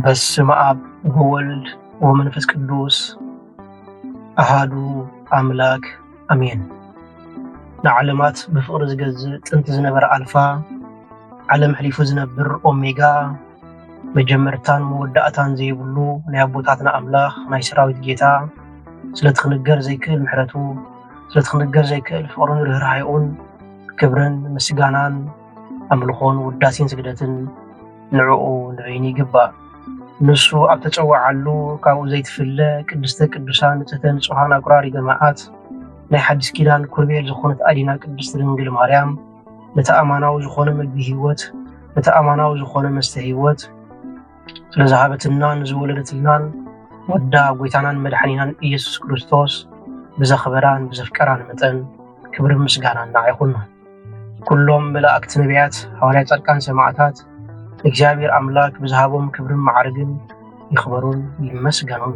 በስመ አብ ወወልድ ወመንፈስ ቅዱስ አሃዱ አምላክ አሜን። ንዓለማት ብፍቅሪ ዝገዝእ ጥንቲ ዝነበረ አልፋ ዓለም ሕሊፉ ዝነብር ኦሜጋ መጀመርታን መወዳእታን ዘይብሉ ናይ አቦታትና አምላኽ ናይ ሰራዊት ጌታ ስለትኽንገር ዘይክእል ምሕረቱ ስለትኽንገር ዘይክእል ፍቅሩን ርህራሄኡን ክብርን ምስጋናን አምልኾን ውዳሴን ስግደትን ንዕኡ ንበይኒ ይግባእ። ንሱ ኣብ ተፀዋዓሉ ካብኡ ዘይትፍለ ቅድስተ ቅዱሳን ንጽሕተ ንጹሓን አቁራሪ ገማዓት ናይ ሓድስ ኪዳን ኮርቤል ዝኾነት አዲና ቅድስት ድንግል ማርያም ነተኣማናዊ ዝኾነ ምግቢ ህይወት ነተኣማናዊ ዝኾነ መስተ ህይወት ስለዝሃበትናን ዝወለደትልናን ወዳ ጎይታናን መድሓኒናን ኢየሱስ ክርስቶስ ብዘኽበራን ብዘፍቀራን መጠን ክብሪ ምስጋናን ይኹን። ኩሎም መላእክት ነቢያት ሐዋርያት ጻድቃን ሰማዕታት እግዚአብሔር አምላክ ብዝሃቦም ክብርን ማዕርግን ይኽበሩን ይመስገኑን።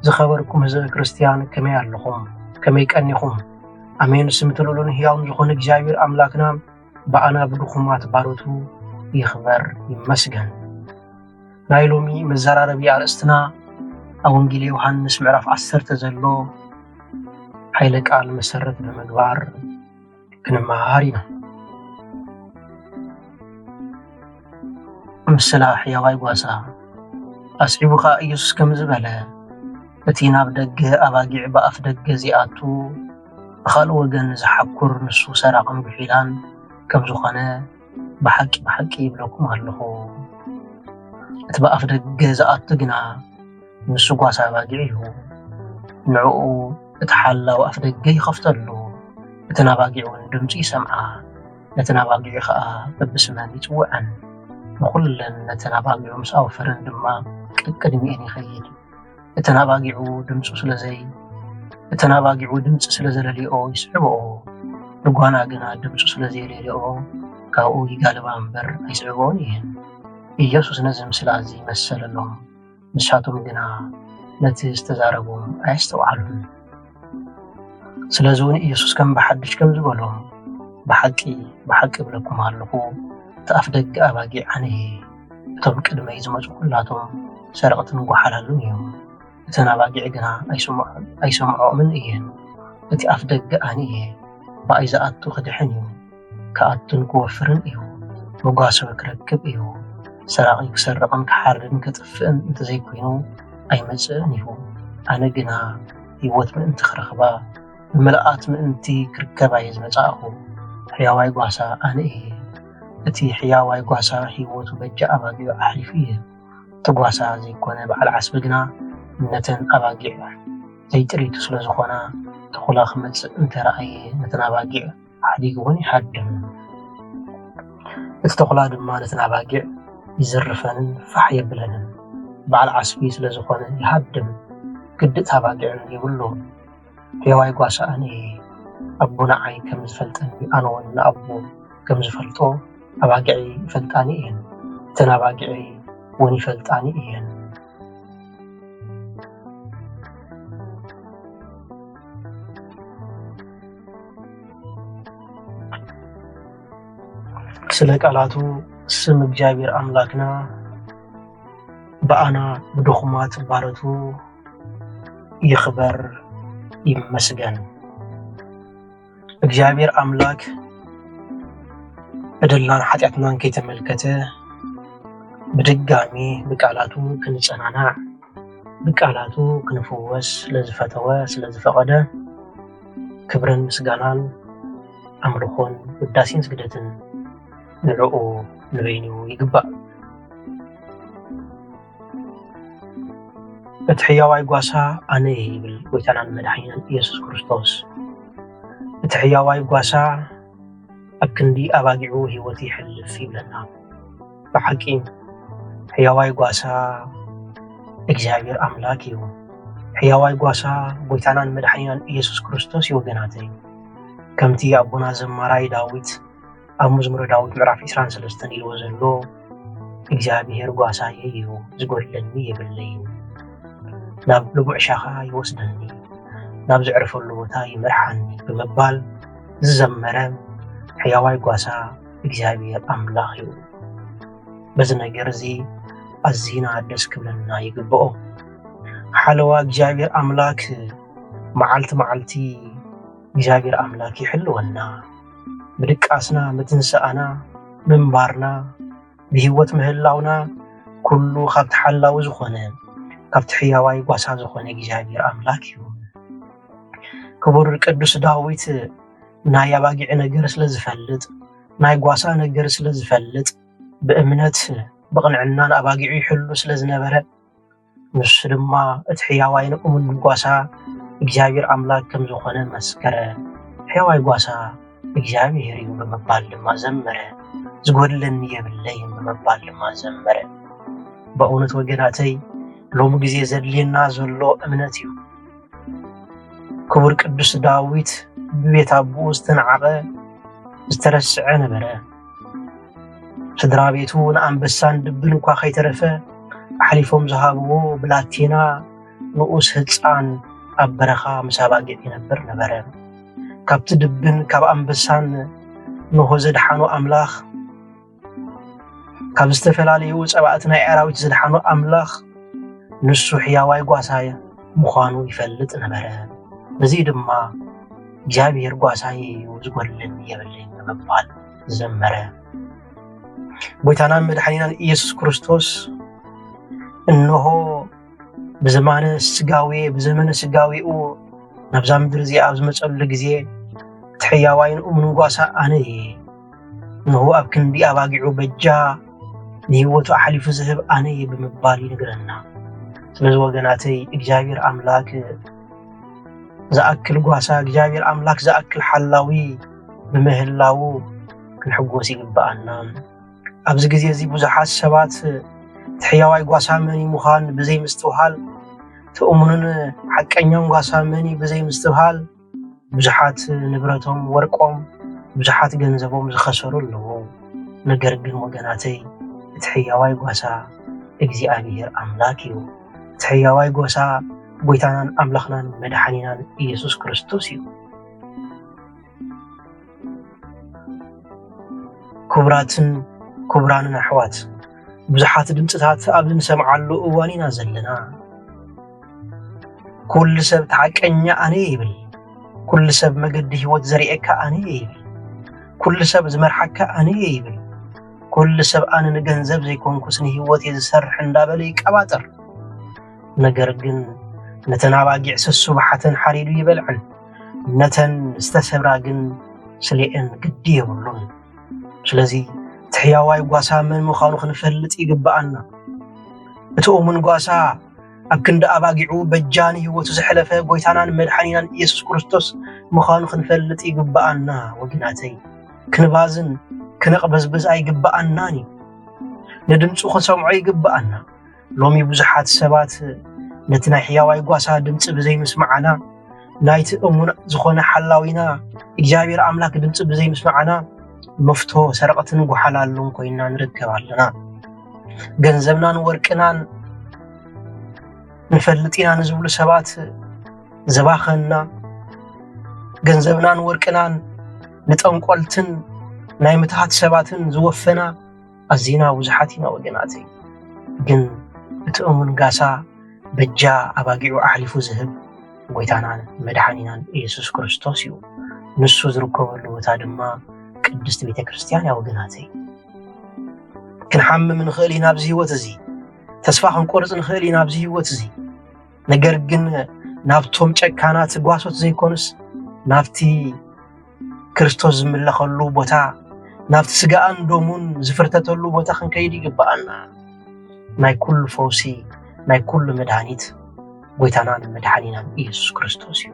ዝኸበርኩም ህዝበ ክርስቲያን ከመይ ኣለኹም? ከመይ ቀኒኹም? አሜን። ስም ትልኡልን ሕያውን ዝኾነ እግዚአብሔር አምላክና በአና ብድኹማት ባሮቱ ይኽበር ይመስገን። ናይ ሎሚ መዘራረቢ አርእስትና ኣብ ወንጌል ዮሐንስ ምዕራፍ 10 ዘሎ ኃይለ ቃል መሰረት በመግባር ክንመሃር ኢና። ምስላ ሕያዋይ ጓሳ አስዒቡኻ ኢየሱስ ከም ዝበለ እቲ ናብ ደገ ኣባጊዕ ብኣፍ ደገ ziኣቱ ብኻልእ ወገን ዝሓኩር ንሱ ሰራቕን ብሒላን ከም ዝኾነ ብሓቂ ይብለኩም ኣለኹ። እቲ ብኣፍ ደገ ዝኣቱ ግና ንሱ ጓሳ ኣባጊዕ እዩ። ንዕኡ እቲ ሓላው ኣፍ ደገ ይኸፍተሉ፣ እቲ ናባጊዕ እውን ድምፂ ይሰምዓ፣ ነቲ ናባጊዕ ከዓ በብስመን ይፅውዐን። ንኹለን ነቲ ናባጊዑ ምስ ኣወፈረን ድማ ቅድሚአን ይኸይድ። እቲ ናባጊዑ ድምፂ ስለዘለልኦ ይስዕብኦ፣ ንጓና ግና ድምፂ ስለዘየለልኦ ካብኡ ይጋልባ እምበር ኣይስዕብኦን እየን። ኢየሱስ ነዚ ምስሊ እዚ መሰለሎም፣ ንሳቶም ግና ነቲ ዝተዛረቦም ኣየስተውዓሉን። ስለዚ እውን ኢየሱስ ከም ብሓድሽ ከም ዝበሎም ብሓቂ ብለኩም ኣለኹ እቲ ኣፍ ደገ ኣባጊዕ ኣነ እየ። እቶም ቅድመይ ዝመፁ ኩላቶም ሰረቕትን ጓሓላሉን እዮም፣ እተን ኣባጊዕ ግና ኣይሰምዖምን እየን። እቲ ኣፍ ደገ ኣነ እየ፣ ብኣይ ዝኣቱ ክድሕን እዩ፣ ክኣቱን ክወፍርን እዩ፣ መጓሰቢ ክረክብ እዩ። ሰራቂ ክሰርቕን ክሓርድን ከጥፍእን እንተዘይኮይኑ ኣይመፅእን እዩ። ኣነ ግና ህይወት ምእንቲ ክረኽባ ብመልኣት ምእንቲ ክርከባ እየ ዝመጻእኹ። ሕያዋይ ጓሳ ኣነ እየ። እቲ ሕያዋይ ጓሳ ህይወቱ በጃ ኣባጊዕ ኣሕሊፉ እየ። እቲ ጓሳ ዘይኮነ በዓል ዓስቢ ግና ነተን ኣባጊዕ ዘይጥሪቱ ስለ ዝኾና ተኹላ ክመፅእ እንተረኣየ ነተን ኣባጊዕ ሓዲግውን ይሓድም። እቲ ተኹላ ድማ ነተን ኣባጊዕ ይዝርፈንን ፋሕ የብለንን። በዓል ዓስቢ ስለ ዝኾነ ይሃድም፣ ግድእቲ ኣባጊዕን ይብሉ። ሕያዋይ ጓሳ ኣነ እየ። ኣቦ ንዓይ ከም ዝፈልጠኒ ኣነ እውን ንኣቦ ከም ዝፈልጦ ኣባጊዕ ይፈልጣኒ እየን፣ እተን ኣባጊዕ እውን ይፈልጣኒ እየን። ስለ ቃላቱ ስም እግዚአብሔር አምላክና በአና ብድኹማት ባሮቱ ይኽበር ይመስገን። እግዚአብሔር አምላክ በደልናን ኃጢአትናን ከይተመልከተ ብድጋሚ ብቃላቱ ክንጸናናዕ ብቃላቱ ክንፍወስ ስለዝፈተወ ስለዝፈቀደ ክብርን ምስጋናን አምልኾን ውዳሴን ስግደትን ንዕኡ ንበይኑ ይግባእ። እቲ ሕያዋይ ጓሳ ኣነ እየ ይብል ጎይታናን መድሓኒናን ኢየሱስ ክርስቶስ። እቲ ሕያዋይ ጓሳ ኣብ ክንዲ ኣባጊዑ ህይወት ይሕልፍ ይብለና። ብሓቂ ሕያዋይ ጓሳ እግዚአብሔር አምላክ እዩ። ሕያዋይ ጓሳ ጎይታናን መድሓኒናን ኢየሱስ ክርስቶስ እዩ። ወገናተይ ከምቲ ኣቦና ዘማራይ ዳዊት ኣብ መዝሙረ ዳዊት ምዕራፍ 23 ኢልዎ ዘሎ እግዚአብሔር ጓሳየ እዩ ዝጎድለኒ የብለይን፣ ናብ ልቡዕ ሻኻ ይወስደኒ፣ ናብ ዘዕርፈሉ ቦታ ይመርሓኒ ብምባል ዝዘመረ ሕያዋይ ጓሳ እግዚአብሔር አምላክ እዩ። በዚ ነገር እዚ أزينا دس كبلنا يقبأو حلوة جابر أملاك معلتي جابر أملاك يحلونا بدك أسنا متنسأنا منبارنا بهوت مهلاونا كله خبت حلا وزخونه كبت حياواي قاسا زخونه جابر أملاك يوم كبر القدس داويت نايا باقي نجر سلازفلت ناي قاسا نجر سلازفلت بأمنت بقنعنان أباقي يحلو سلازنبره نس دما اتحياواي نقوم قاسا جابر أملاك كم زخونه مسكره حياواي قاسا እግዚአብሔር ይሁን በመባል ለማዘመረ ዝጎድልን የብለይ በመባል ለማዘመረ በእውነት ወገናተይ ሎም ጊዜ ዘድሊና ዘሎ እምነት እዩ ክቡር ቅዱስ ዳዊት በቤት አቡ ውስጥንዓቀ ዝተረስዐ ነበረ ስድራ ቤቱ አንበሳን ድብን እንኳ ከይተረፈ አሕሊፎም ዝሃብዎ ብላቴና ንኡስ ህፃን አበረኻ መሳባጌጥ ነበር ነበረ كابت دبن كاب أنبسان نهو زدحانو أملاخ كاب استفلالي وصبعتنا إعراويت زدحانو أملاخ نسو حياواي قواسايا مخانو يفلت نبره نزيد ما جابير قواسايا وزقولن يبلين مبال زمره بويتانا مدحانينا إيسوس كريستوس إنه بزمان السقاوي نبزا مدر زي أبز مصل لغزي تحياواين أمنو قاسا أني نهو أبكن دي أباقعو بجا نهوتو أحلف زهب أني بمبالي نقرنا سلزو وقناتي إجابير أملاك زأكل قاسا إجابير أملاك زأكل حلاوي بمهلاو كنحقوسي قبقانا أبز قزي زي بزحات سبات تحياواي قاسا مني مخان بزي مستوحال تؤمنون حقኛውን ጓሳመኒ በዘይ ምስተብሃል ብዙሓት ንብረቶም ወርቆም ብዙሓት ገንዘቦም ዝኸሰሩ ኣለዎ ነገር ግን ወገናተይ እትሕያዋይ ጓሳ እግዚአብሔር አምላክ እዩ እትሕያዋይ ጓሳ ጎይታናን አምላኽናን መድኃኒናን ኢየሱስ ክርስቶስ እዩ ክቡራንን ኣሕዋት ብዙሓት ድምፅታት ኣብ እንሰምዓሉ እዋን ኢና ዘለና كل سب تعقنيا أنا يبل كل سب مجد هوت زريعك أنا يبل كل سب زمرحك أنا يبل كل سب أنا نجنزب زي كون كسني هوت يزسر حندابليك أباتر نجرجن نتناواجع الصبحة حرير يبلعن نتن استسبراجن سليئن قديه والله سلزي تحياواي قاسا من مخالوخ نفلت يقبأنا بتؤمن قاسا أبكن دا أباقعو بجاني هو تزحلفه قويتانان مدحانينان إيسوس كريستوس مخانو خنفلت يقبأنا وقناتي كنبازن كنقبزبز أي قبأناني ندمسو خنسومعو يقبأنا لومي بزحات السبات نتنا حياواي قواسا دمس بزي مسمعنا نايت أمون زخونا حلاوينا إجابير أملاك دمس بزي مسمعنا مفتو سرقتن وحلالون كوينا نركبالنا جنزبنان وركنان نفلتينا نزول سبات زباخنا جنزبنان وركنان نتأنقلتن نايمتحت سباتن زوفنا أزينا وزحاتنا وقناتي جن بتأمن قاسا بجا أباقعو أحلفو زهب ويتانان مدحانينان إيسوس كريستوسيو نسو زركو اللوتا دما قدست بيت كريستيان يا وقناتي كنحمم من خيلينا بزي وتزي تسفاحن قرص نخيلينا بزي وتزي ነገር ግን ናብቶም ጨካናት ጓሶት ዘይኮንስ ናብቲ ክርስቶስ ዝምለኸሉ ቦታ ናብቲ ስጋኣን ዶሙን ዝፍርተተሉ ቦታ ክንከይድ ይግባአና ናይ ኩሉ ፈውሲ ናይ ኩሉ መድኃኒት ጎይታናን መድኃኒናን ኢየሱስ ክርስቶስ እዩ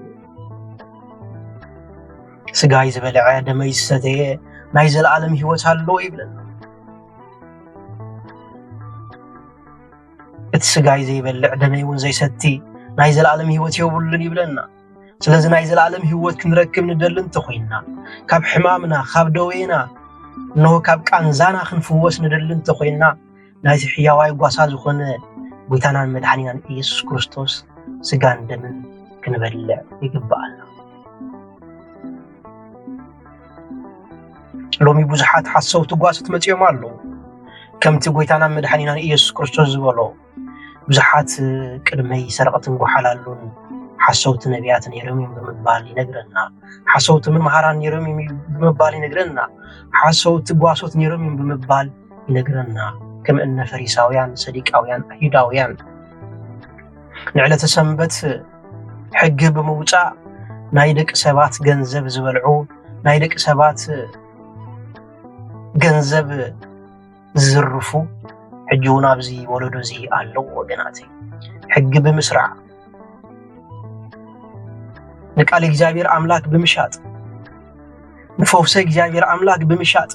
ስጋይ ዝበልዐ ደመይ ዝሰተየ ናይ ዘለዓለም ህይወት ኣለዎ ይብለና اتسقاي زي بلع دمي وزي ستي نايزل عالم هيوت يوبلن يبلنا سلازي نايزل عالم هيوت كنركب ندلن تخوينا كاب حمامنا خاب دوينا نو كاب كانزانا خنفوس ندلن تخوينا نايزي حياواي قواسا زخون بيتانا مدحانينا إيسوس كريستوس سقان دمن كنبلع يقبالنا لومي بوزحات حسوت قواسة متيوم اللو ከምቲ ጎይታና መድሓኒና ኢየሱስ ክርስቶስ ዝበሎ ብዙሓት ቅድመይ ሰረቐትን ጓሓላሉን ሓሰውቲ ነቢያት ነይሮም ብምባል ይነግረና ሓሰውቲ መምሃራን ነይሮም ብምባል ይነግረና ሓሰውቲ ጓሶት ነይሮም ብምባል ይነግረና ከም እነ ፈሪሳውያን ሰዲቃውያን አይሁዳውያን ንዕለተ ሰንበት ሕጊ ብምውፃእ ናይ ደቂ ሰባት ገንዘብ ዝበልዑ ናይ ደቂ ሰባት ገንዘብ ዝዝርፉ ሕጂ እውን ኣብዚ ወለዶ እዚ ኣለው ወገናተይ ሕጊ ብምስራዕ ንቃል እግዚአብሔር አምላክ ብምሻጥ ንፈውሰ እግዚአብሔር አምላክ ብምሻጥ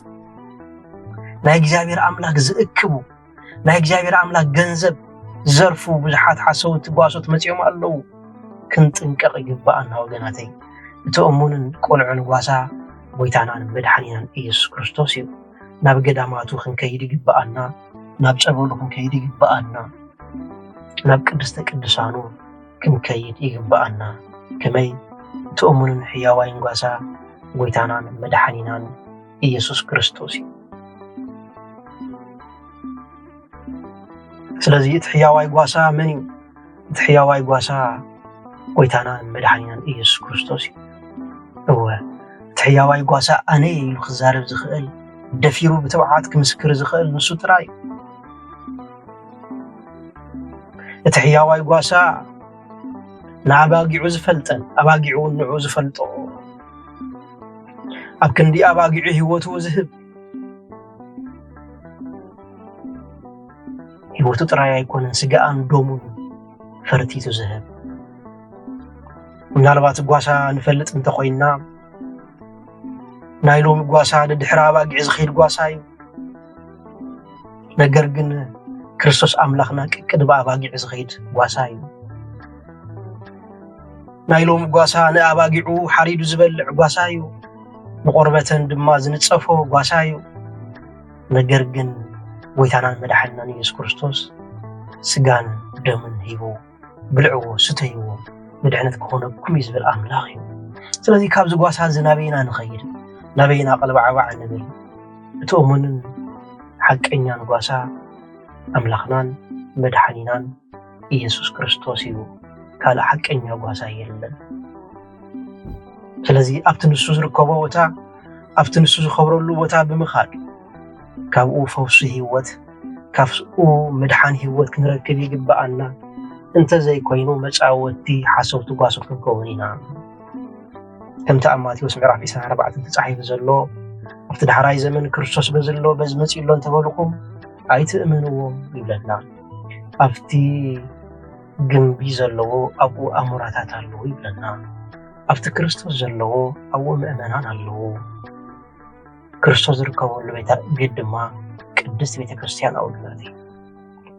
ናይ እግዚአብሔር አምላክ ዝእክቡ ናይ እግዚአብሔር አምላክ ገንዘብ ዘርፉ ብዙሓት ሓሰውቲ ጓሶት መፅኦም ኣለው ክንጥንቀቕ ይግባአና ወገናተይ እቲ እሙንን ቆልዑን ጓሳ ጎይታናን መድሓኒናን ኢየሱስ ክርስቶስ እዩ ናብ ገዳማቱ ክንከይድ ይግባአና ናብ ጸበሉ ክንከይድ ይግባአና ናብ ቅድስተ ቅዱሳኑ ክንከይድ ይግባአና ከመይ እቲ እሙንን ሕያዋይን ጓሳ ጎይታናን መድሓኒናን ኢየሱስ ክርስቶስ እዩ ስለዚህ እቲ ሕያዋይ ጓሳ መን እዩ እቲ ሕያዋይ ጓሳ ጎይታናን መድሓኒናን ኢየሱስ ክርስቶስ እዩ እወ እቲ ሕያዋይ ጓሳ ኣነ ኢሉ ክዛረብ ዝኽእል ደፊሩ ብተውዓት ክምስክር ዝኽእል ንሱ ጥራይ እቲ ሕያዋይ ጓሳ ንኣባጊዑ ዝፈልጠን ኣባጊዑ ንዑ ዝፈልጦ ኣብ ክንዲ ኣባጊዑ ህይወቱ ዝህብ ህይወቱ ጥራይ ኣይኮነን ስጋኣን ዶሙን ፈርቲቱ ዝህብ ምናልባት ጓሳ ንፈልጥ እንተኮይና ናይ ሎሚ ጓሳ ድሕሪ ኣባጊዕ ዝኸይድ ጓሳ እዩ ነገር ግን ክርስቶስ ኣምላኽና ቅቅድ ብኣባጊዕ ዝኸይድ ጓሳ እዩ ናይ ሎሚ ጓሳ ንኣባጊዑ ሓሪዱ ዝበልዕ ጓሳ እዩ ንቆርበተን ድማ ዝንፀፎ ጓሳ እዩ ነገር ግን ጎይታናን መድሓኒናን ኢየሱስ ክርስቶስ ስጋን ደምን ሂቡ ብልዕዎ ስተይዎ መድሕነት ክኾነኩም እዩ ዝብል ኣምላኽ እዩ ስለዚ ካብዚ ጓሳ ዝናበይና ንኸይድ ናበይና ቀልቢ ዓባዕ ንብል እቲ እሙንን ሓቀኛን ጓሳ ኣምላኽናን መድሓኒናን ኢየሱስ ክርስቶስ እዩ ካልእ ሓቀኛ ጓሳ የለን ስለዚ ኣብቲ ንሱ ዝርከቦ ቦታ ኣብቲ ንሱ ዝኸብረሉ ቦታ ብምኻድ ካብኡ ፈውሲ ህይወት ካብኡ መድሓን ህይወት ክንረክብ ይግባአና እንተዘይኮይኑ መፃወቲ ሓሰውቲ ጓሶት ክንከውን ኢና ከምቲ ኣብ ማቴዎስ ምዕራፍ 24 ተጻሒፉ ዘሎ ኣብቲ ዳሕራይ ዘመን ክርስቶስ በዘሎ በዚ መፂሎ እንተበልኹም ኣይትእመንዎም ይብለና ኣብቲ ግንቢ ዘለዎ ኣብኡ ኣሞራታት ኣለዉ ይብለና ኣብቲ ክርስቶስ ዘለዎ ኣብኡ ምእመናን ኣለዉ ክርስቶስ ዝርከበሉ ቤት ድማ ቅድስቲ ቤተክርስትያን ኣውድናት እዩ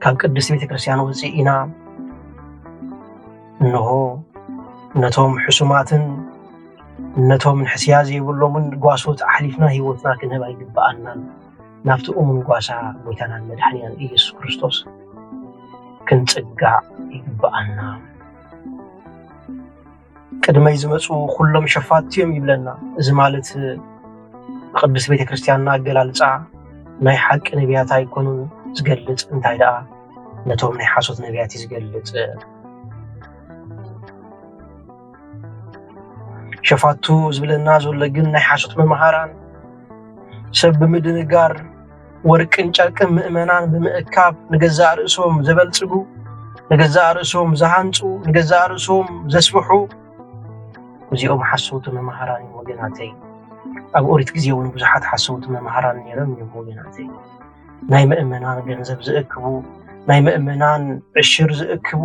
ካብ ቅድስቲ ቤተክርስትያን ወፂኢና እንሆ ነቶም ሕሱማትን ነቶም ሕስያ ዘይብሎምን ጓሶት ኣሕሊፍና ህይወትና ክንህባ ይግባአናን ናብቲ እሙን ጓሳ ጎይታናን መድሓኒናን ኢየሱስ ክርስቶስ ክንፅጋዕ ይግባአና ቅድመይ ዝመፁ ኩሎም ሸፋት እዮም ይብለና እዚ ማለት ቅድስቲ ቤተክርስትያንና ኣገላልፃ ናይ ሓቂ ነቢያት ኣይኮኑን ዝገልፅ እንታይ ደኣ ነቶም ናይ ሓሶት ነቢያት እዩ ዝገልፅ ሸፋቱ ዝብለና ዘሎ ግን ናይ ሓሶት መምሃራን ሰብ ብምድንጋር ወርቅን ጨርቅን ምእመናን ብምእካብ ንገዛእ ርእሶም ዘበልፅጉ ንገዛእ ርእሶም ዝሃንፁ ንገዛእ ርእሶም ዘስፍሑ እዚኦም ሓሰውቲ መምሃራን እዮም ወገናተይ ኣብ ኦሪት ግዜ እውን ብዙሓት ሓሰውቲ መምሃራን ነይሮም እዮም ወገናተይ ናይ ምእመናን ገንዘብ ዝእክቡ ናይ ምእመናን ዕሽር ዝእክቡ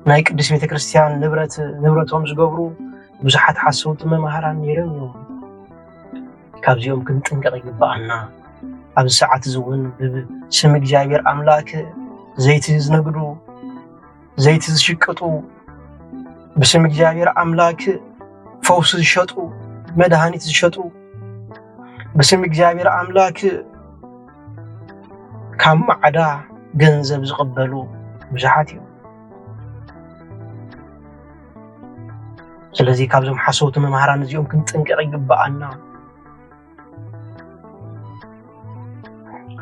ናይ ቅድስት ቤተክርስትያን ንብረቶም ዝገብሩ ብዙሓት ሓሰውቲ መምሃራን ነይሮም እዮም ካብዚኦም ክንጥንቀቕ ይግባአና ኣብዚ ሰዓት እዚ እውን ብስም እግዚኣብሔር ኣምላክ ዘይቲ ዝነግዱ ዘይቲ ዝሽቅጡ ብስም እግዚኣብሔር ኣምላክ ፈውሲ ዝሸጡ መድሃኒት ዝሸጡ ብስም እግዚኣብሔር ኣምላክ ካብ ማዕዳ ገንዘብ ዝቕበሉ ብዙሓት እዮም ስለዚ ካብዞም ሓሰውቲ መምሃራን እዚኦም ክንጥንቀቕ ይግባአና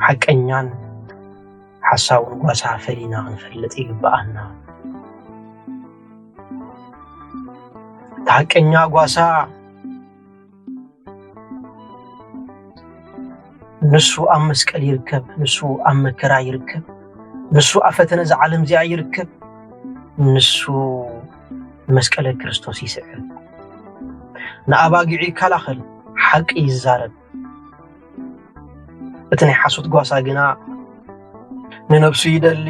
حقኛን حساون ጓሳ ፈሊና እንፈልጥ ይግባአና ታቀኛ ጓሳ ንሱ አመስቀል ይርከብ ንሱ አመከራ ይርከብ ንሱ አፈተነ ዘዓለም ዚያ ይርከብ ንሱ መስቀል ክርስቶስ ይስዕብ ንአባጊዕ ይከላኸል حق ይዛረብ እተነ ሓሱት ጓሳ ግና ንነፍሱ ይደሊ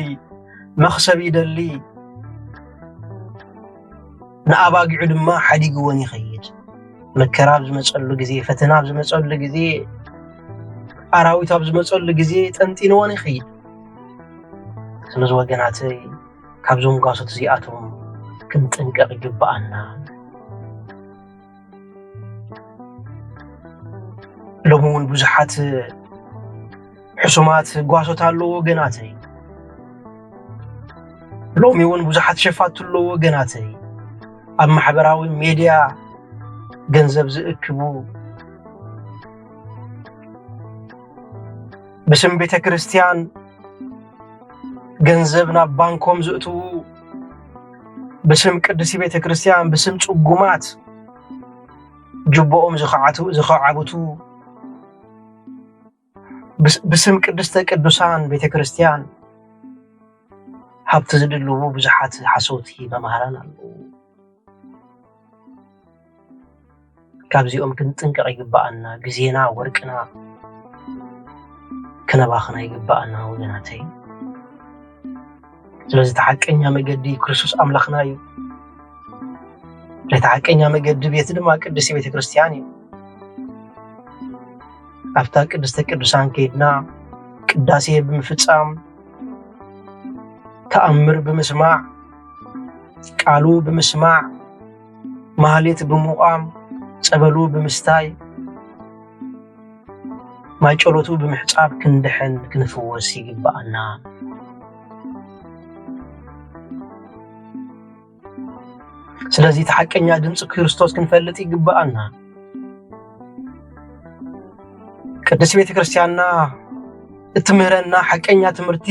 መኽሰብ ይደሊ ንአባጊዕ ድማ ሓዲግዎን ይኸይድ መከራ ዝመጸሉ ግዜ ፈተና ዝመጸሉ ግዜ አራዊት ዝመጸሉ ግዜ ጠንጢንዎን ይኸይድ ስለዚ ወገናተይ ካብዞም ጓሶት እዚኣቶም ክንጥንቀቕ ይግባአና ሎሙን ብዙሓት ሕሱማት ጓሶት ኣለዎ ወገናተይ ሎሚ እውን ብዙሓት ሸፋት ኣለዎ ወገናተይ ኣብ ማሕበራዊ ሚድያ ገንዘብ ዝእክቡ بسم بيت كريستيان جنزبنا بانكم زقتو بسم قدسي بيت كريستيان بسم صقومات جبؤم زخعبتو بسم قدسته قدوسان بيت كريستيان حبت زدلو بزحات حسوتي بمهران كابزيوم كنطنقق يغبانا غزينا ورقنا كنباخنا يغبانا وغناتي ስለዚህ ተሐቀኛ መገዲ ክርስቶስ አምላኽና እዩ ለተሐቀኛ መገዲ ቤት ድማ ቅድስት ቤተ ክርስቲያን እዩ አፍታ ቅድስተ ቅዱሳን ከይድና ቅዳሴ ብምፍጻም ተአምር ብምስማዕ ቃሉ ብምስማዕ ማህሌት ብምቋም ጸበሉ ብምስታይ ማይጨሎቱ ብምሕጻብ ክንድሕን ክንፍወስ ይግባአና ስለዚህ ተሐቀኛ ድምጽ ክርስቶስ ክንፈልጥ ይግባአና ቅድስት ቤተ ክርስቲያንና እትምህረና ሐቀኛ ትምህርቲ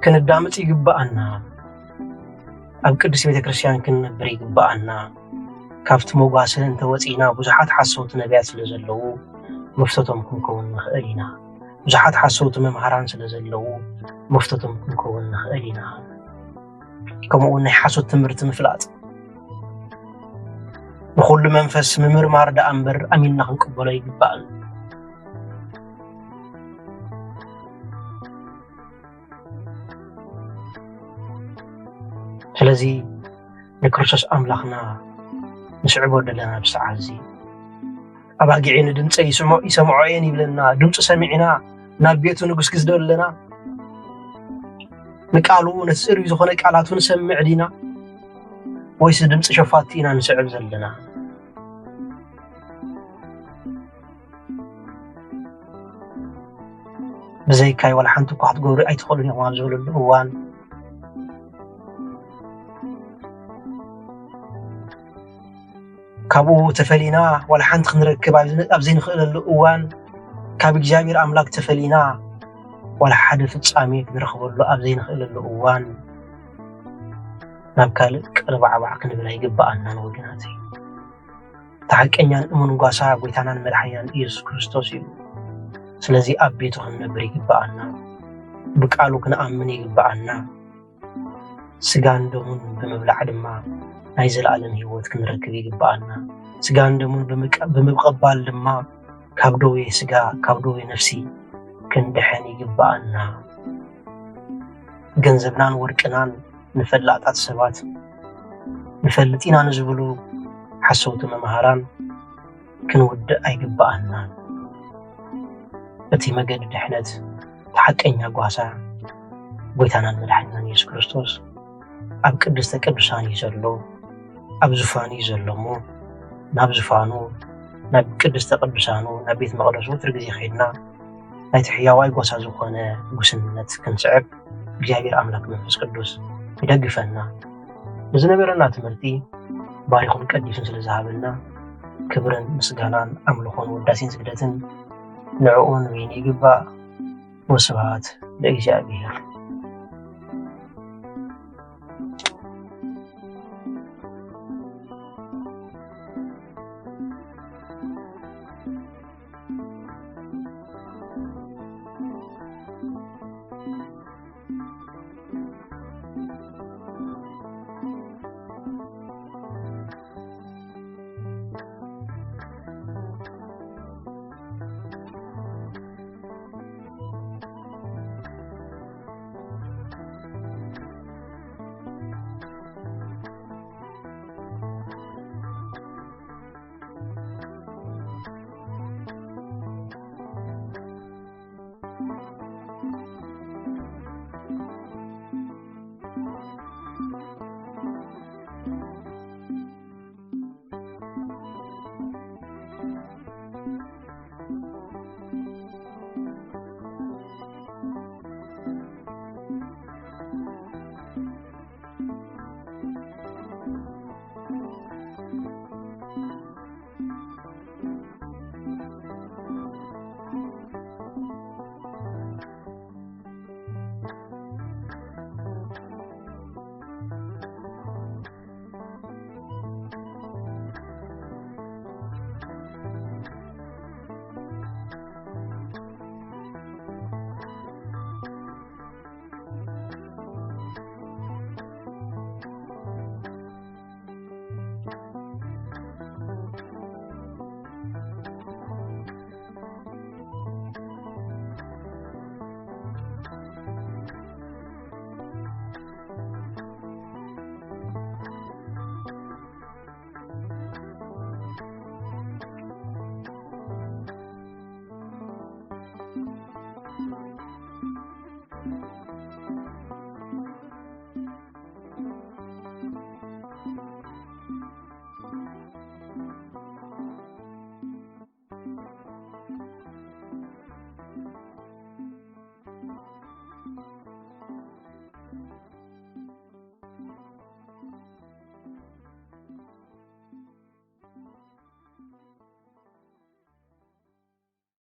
ክንዳምጽ ይግባአና ኣብ ቅድስት ቤተ ክርስቲያን ክንነብር ይግባአና ካብት ሞጓሰን ተወጪና ብዙሓት ሓሶት ነቢያት ስለዘለዉ መፍተቶም ክንከውን ንኽእል ኢና ብዙሓት ሓሶት መምሃራን ስለዘለዉ መፍተቶም ክንከውን ንኽእል ኢና ከምኡ'ውን ናይ ሓሶት ትምህርቲ ምፍላጥ بكل منفس ممرمار دا أمبر أمين نخن قبولا يقبال ስለዚህ ንክርስቶስ አምላኽና ንስዕቦ ደለና ብሰዓዚ አባጊዕን ድምጽ ይሰምዖን ይብለና ድምጽ ሰሚዕና ናብ ቤቱ ንጉስ ክዝደለና ንቃሉ ነስር ዝኾነ ቃላቱን ሰምዕ ዲና ወይስ ድምጽ ሸፋቲና ንስዕብ ዘለና بزيكاي ولا حنتو كحد قوري أي تخلوني أمام زول الأوان كابو تفلينا ولا حنت خنركب أبزين خلال الأوان كابك جابير أملاك تفلينا ولا حد في تساميك نرخبر له أبزين خلال الأوان نبكالك ربع بعقن بلا يقبأنا نوجناتي تحق أنيان أمون قاسا قويتانا مرحيان إيسوس كريستوس ስለዚህ አቤቱ ክንነብር ይግባአና በቃሉ ክንአምን ይግባአና ስጋን ደሙን በመብላዕ ድማ ናይ ዘለዓለም ህይወት ክንረክብ ይግባአና ስጋን ደሙን በመቀባል ድማ ካብ ደዌ ስጋ ካብ ደዌ ነፍሲ ክንድሕን ይግባአና ገንዘብናን ወርቅናን ንፈላጣት ሰባት ንፈልጢና ንዝብሉ ሓሰውቲ መምሃራን ክንውድእ ኣይግባአና እቲ መገድ ድሕነት ተሐቀኛ ጓሳ ጎይታናን መድሓኒትናን ኢየሱስ ክርስቶስ ኣብ ቅድስተ ቅዱሳን እዩ ዘሎ ኣብ ዙፋኑ እዩ ዘሎሞ ናብ ዙፋኑ ናብ ቅድስተ ቅዱሳኑ ናብ ቤት መቕደሱ ወትር ግዜ ኸይድና ናይቲ ሕያዋይ ጓሳ ዝኾነ ጉስንነት ክንስዕብ እግዚአብሔር ኣምላክ መንፈስ ቅዱስ ይደግፈና ብዝነበረና ትምህርቲ ባሪኹን ቀዲሱን ስለዝሃበና ክብርን ምስጋናን ኣምልኾን ውዳሴን ስግደትን نعون وين يقبا ወስብሐት ለእግዚአብሔር።